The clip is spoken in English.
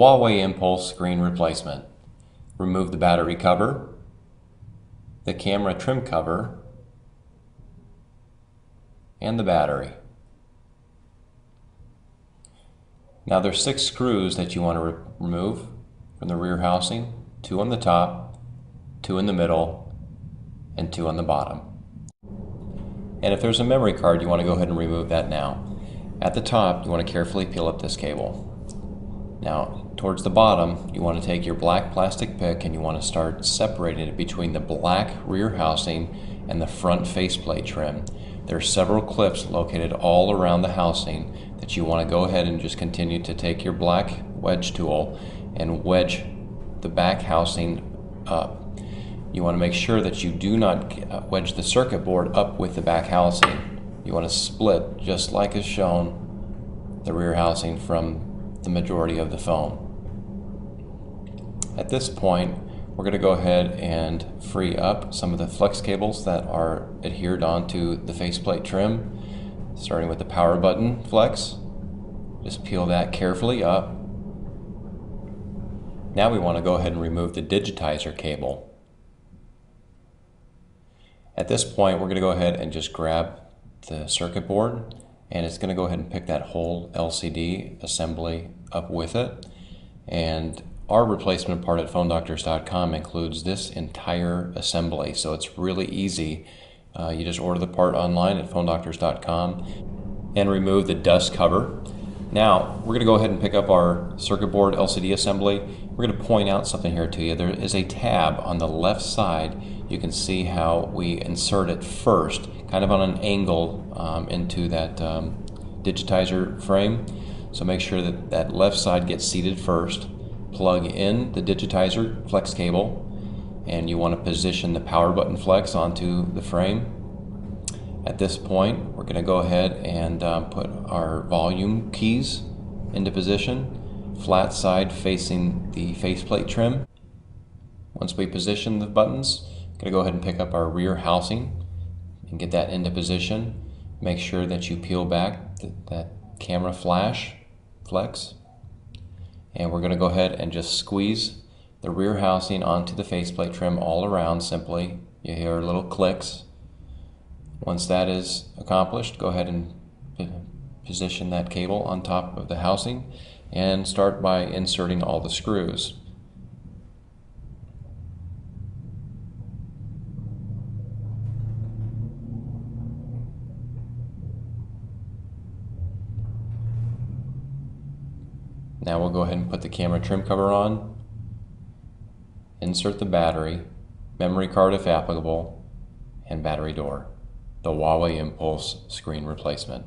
Huawei Impulse screen replacement. Remove the battery cover, the camera trim cover, and the battery. Now there's 6 screws that you want to remove from the rear housing, 2 on the top, 2 in the middle, and 2 on the bottom. And if there's a memory card, you want to go ahead and remove that now. At the top, you want to carefully peel up this cable. Now, towards the bottom, you want to take your black plastic pick and you want to start separating it between the black rear housing and the front faceplate trim. There are several clips located all around the housing that you want to go ahead and just continue to take your black wedge tool and wedge the back housing up. You want to make sure that you do not wedge the circuit board up with the back housing. You want to split, just like is shown, the rear housing from the majority of the phone. At this point, we're going to go ahead and free up some of the flex cables that are adhered onto the faceplate trim, starting with the power button flex. Just peel that carefully up. Now we want to go ahead and remove the digitizer cable. At this point, we're going to go ahead and just grab the circuit board, and it's going to go ahead and pick that whole LCD assembly up with it. And our replacement part at PhoneDoctors.com includes this entire assembly, so it's really easy. You just order the part online at PhoneDoctors.com and remove the dust cover. Now, we're going to go ahead and pick up our circuit board LCD assembly. We're going to point out something here to you. There is a tab on the left side. You can see how we insert it first, kind of on an angle into that digitizer frame. So make sure that that left side gets seated first. Plug in the digitizer flex cable, and you want to position the power button flex onto the frame. At this point, we're going to go ahead and put our volume keys into position, flat side facing the faceplate trim. Once we position the buttons, we're going to go ahead and pick up our rear housing and get that into position. Make sure that you peel back that camera flex. And we're going to go ahead and just squeeze the rear housing onto the faceplate trim all around simply. You hear little clicks. Once that is accomplished, go ahead and position that cable on top of the housing and start by inserting all the screws. Now we'll go ahead and put the camera trim cover on, insert the battery, memory card if applicable, and battery door. The Huawei Impulse screen replacement.